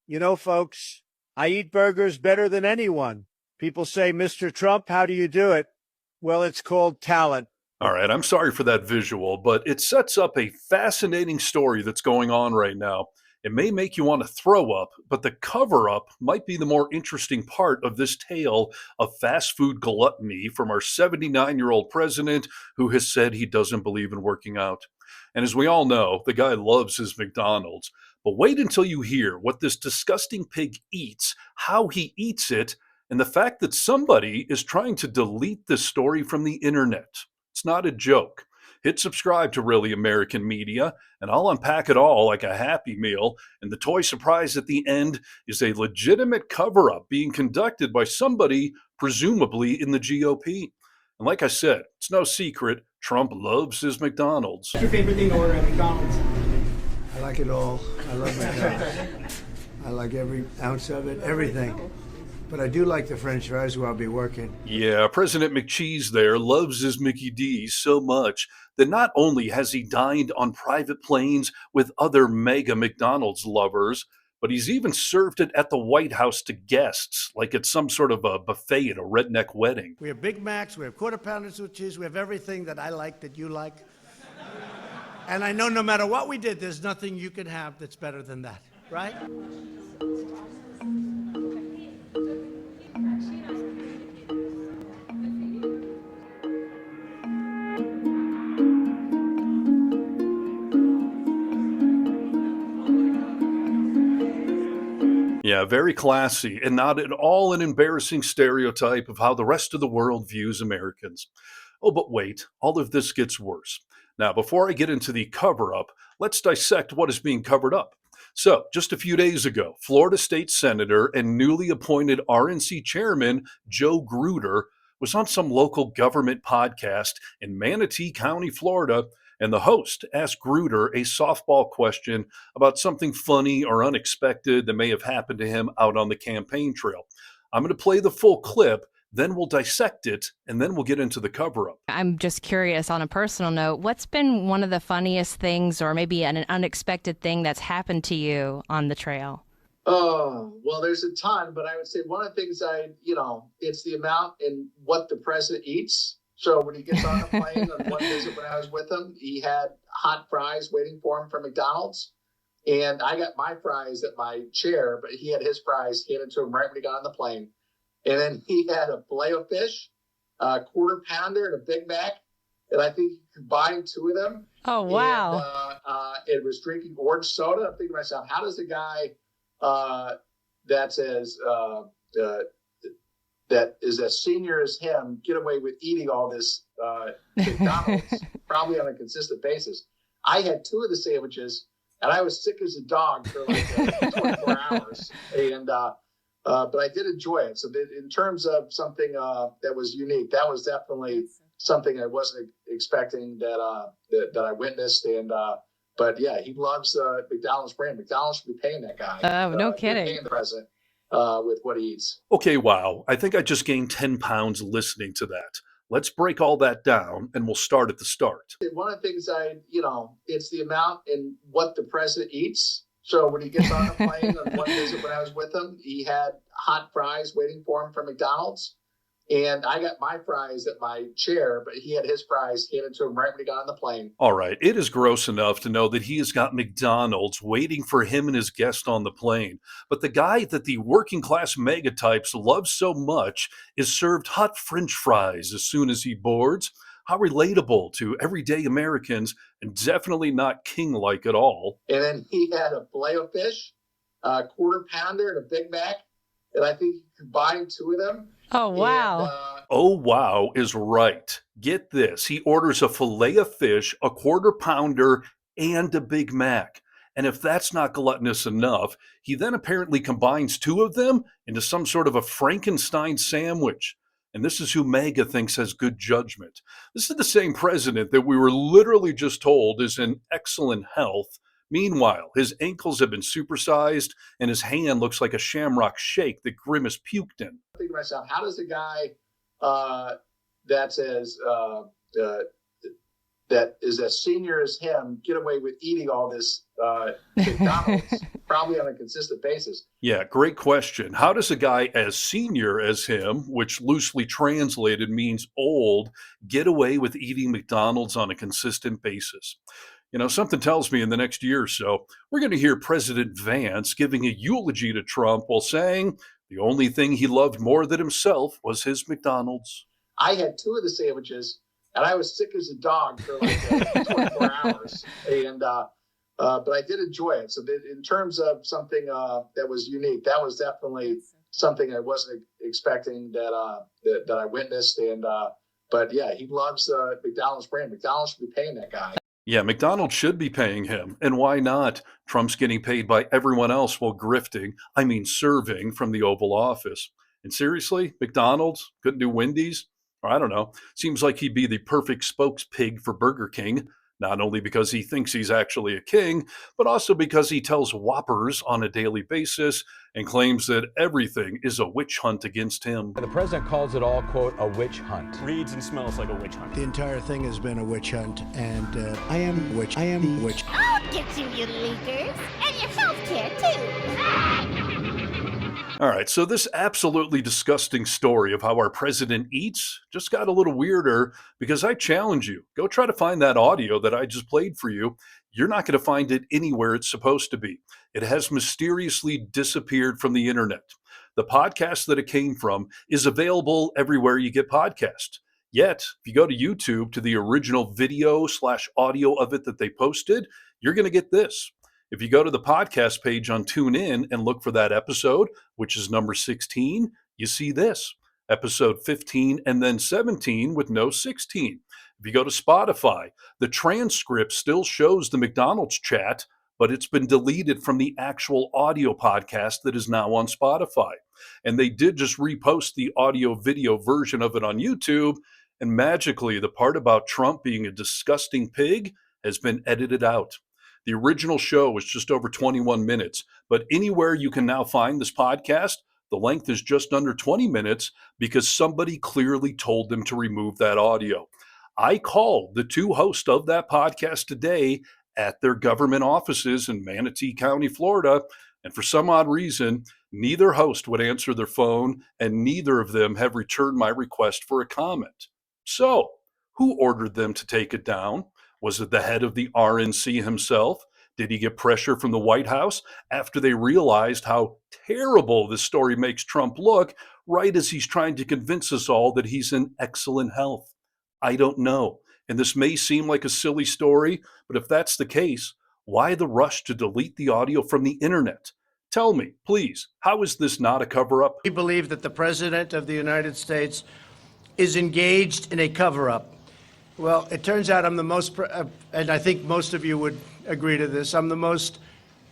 You know, folks, I eat burgers better than anyone. People say, Mr. Trump, how do you do it? Well, it's called talent. All right, I'm sorry for that visual, but it sets up a fascinating story that's going on right now. It may make you want to throw up, but the cover up might be the more interesting part of this tale of fast food gluttony from our 79-year-old president who has said he doesn't believe in working out. And as we all know, the guy loves his McDonald's. But wait until you hear what this disgusting pig eats, how he eats it, and the fact that somebody is trying to delete this story from the internet. It's not a joke. Hit subscribe to Really American Media, and I'll unpack it all like a Happy Meal. And the toy surprise at the end is a legitimate cover up being conducted by somebody, presumably in the GOP. And like I said, it's no secret, Trump loves his McDonald's. What's your favorite thing to order at McDonald's? I like it all. I love McDonald's. I like every ounce of it, everything. But I do like the French fries where I'll be working. Yeah, President McCheese there loves his Mickey D's so much that not only has he dined on private planes with other mega McDonald's lovers, but he's even served it at the White House to guests, like it's some sort of a buffet at a redneck wedding. We have Big Macs, we have Quarter Pounders with cheese, we have everything that I like, that you like. And I know no matter what we did, there's nothing you can have that's better than that, right? Yeah, very classy and not at all an embarrassing stereotype of how the rest of the world views Americans. Oh, but wait, all of this gets worse. Now, before I get into the cover up, let's dissect what is being covered up. So, just a few days ago, Florida State Senator and newly appointed RNC Chairman Joe Gruter was on some local government podcast in Manatee County, Florida, and the host asked Gruter a softball question about something funny or unexpected that may have happened to him out on the campaign trail. I'm going to play the full clip, then we'll dissect it, and then we'll get into the cover-up. I'm just curious, on a personal note, what's been one of the funniest things or maybe an unexpected thing that's happened to you on the trail? Oh, well, there's a ton, but I would say one of the things it's the amount and what the president eats. So when he gets on a plane on one visit when I was with him, he had hot fries waiting for him from McDonald's. And I got my fries at my chair, but he had his fries handed to him right when he got on the plane. And then he had a filet of fish, a quarter pounder, and a Big Mac. And I think he combined two of them. Oh, wow. And it was drinking orange soda. I'm thinking to myself, how does a guy that is as senior as him get away with eating all this McDonald's probably on a consistent basis? I had two of the sandwiches, and I was sick as a dog for like 24 hours. And but I did enjoy it. So in terms of something that was unique, that was definitely something I wasn't expecting that I witnessed. And but yeah, he loves McDonald's brand. McDonald's should be paying that guy. Oh, no kidding. Paying the president with what he eats. Okay, wow. I think I just gained 10 pounds listening to that. Let's break all that down, and we'll start at the start. One of the things it's the amount and what the president eats. So when he gets on a plane on one visit when I was with him, he had hot fries waiting for him from McDonald's. And I got my fries at my chair, but he had his fries handed to him right when he got on the plane. All right, it is gross enough to know that he has got McDonald's waiting for him and his guest on the plane. But the guy that the working class megatypes love so much is served hot French fries as soon as he boards. How relatable to everyday Americans, and definitely not king-like at all. And then he had a filet of fish, a quarter pounder, and a Big Mac. And I think he combined two of them. Oh, wow. And, Oh, wow is right. Get this. He orders a filet of fish, a quarter pounder, and a Big Mac. And if that's not gluttonous enough, he then apparently combines two of them into some sort of a Frankenstein sandwich. And this is who MAGA thinks has good judgment. This is the same president that we were literally just told is in excellent health. Meanwhile, his ankles have been supersized and his hand looks like a shamrock shake that Grimace puked in. I think to myself, how does a guy that's as that is as senior as him get away with eating all this McDonald's probably on a consistent basis? Yeah, great question. How does a guy as senior as him, which loosely translated means old, get away with eating McDonald's on a consistent basis? Something tells me in the next year or so, we're going to hear President Vance giving a eulogy to Trump while saying the only thing he loved more than himself was his McDonald's. I had two of the sandwiches, and I was sick as a dog for like 24 hours. But I did enjoy it. So in terms of something that was unique, that was definitely something I wasn't expecting that I witnessed. But yeah, he loves McDonald's brand. McDonald's should be paying that guy. Yeah, McDonald's should be paying him. And why not? Trump's getting paid by everyone else while serving from the Oval Office. And seriously, McDonald's couldn't do Wendy's? Or I don't know. Seems like he'd be the perfect spokespig for Burger King, not only because he thinks he's actually a king, but also because he tells whoppers on a daily basis and claims that everything is a witch hunt against him. The president calls it all, quote, a witch hunt. Reads and smells like a witch hunt. The entire thing has been a witch hunt, and I am witch. I'll get you leakers, and your health care too. All right, so this absolutely disgusting story of how our president eats just got a little weirder because I challenge you. Go try to find that audio that I just played for you. You're not going to find it anywhere it's supposed to be. It has mysteriously disappeared from the internet. The podcast that it came from is available everywhere you get podcasts. Yet, if you go to YouTube to the original video/audio of it that they posted, you're going to get this. If you go to the podcast page on TuneIn and look for that episode, which is number 16, you see this. Episode 15 and then 17 with no 16. If you go to Spotify, the transcript still shows the McDonald's chat, but it's been deleted from the actual audio podcast that is now on Spotify. And they did just repost the audio video version of it on YouTube, and magically the part about Trump being a disgusting pig has been edited out. The original show was just over 21 minutes, but anywhere you can now find this podcast, the length is just under 20 minutes because somebody clearly told them to remove that audio. I called the two hosts of that podcast today at their government offices in Manatee County, Florida, and for some odd reason, neither host would answer their phone, and neither of them have returned my request for a comment. So, who ordered them to take it down? Was it the head of the RNC himself? Did he get pressure from the White House after they realized how terrible this story makes Trump look, right as he's trying to convince us all that he's in excellent health? I don't know. And this may seem like a silly story, but if that's the case, why the rush to delete the audio from the internet? Tell me, please, how is this not a cover-up? We believe that the President of the United States is engaged in a cover-up. Well, it turns out I'm the most, and I think most of you would agree to this, I'm the most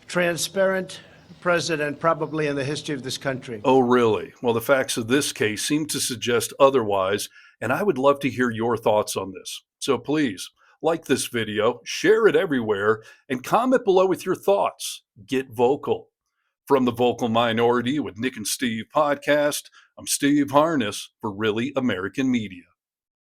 transparent president probably in the history of this country. Oh, really? Well, the facts of this case seem to suggest otherwise, and I would love to hear your thoughts on this. So please, like this video, share it everywhere, and comment below with your thoughts. Get vocal. From the Vocal Minority with Nick and Steve podcast, I'm Steve Harness for Really American Media.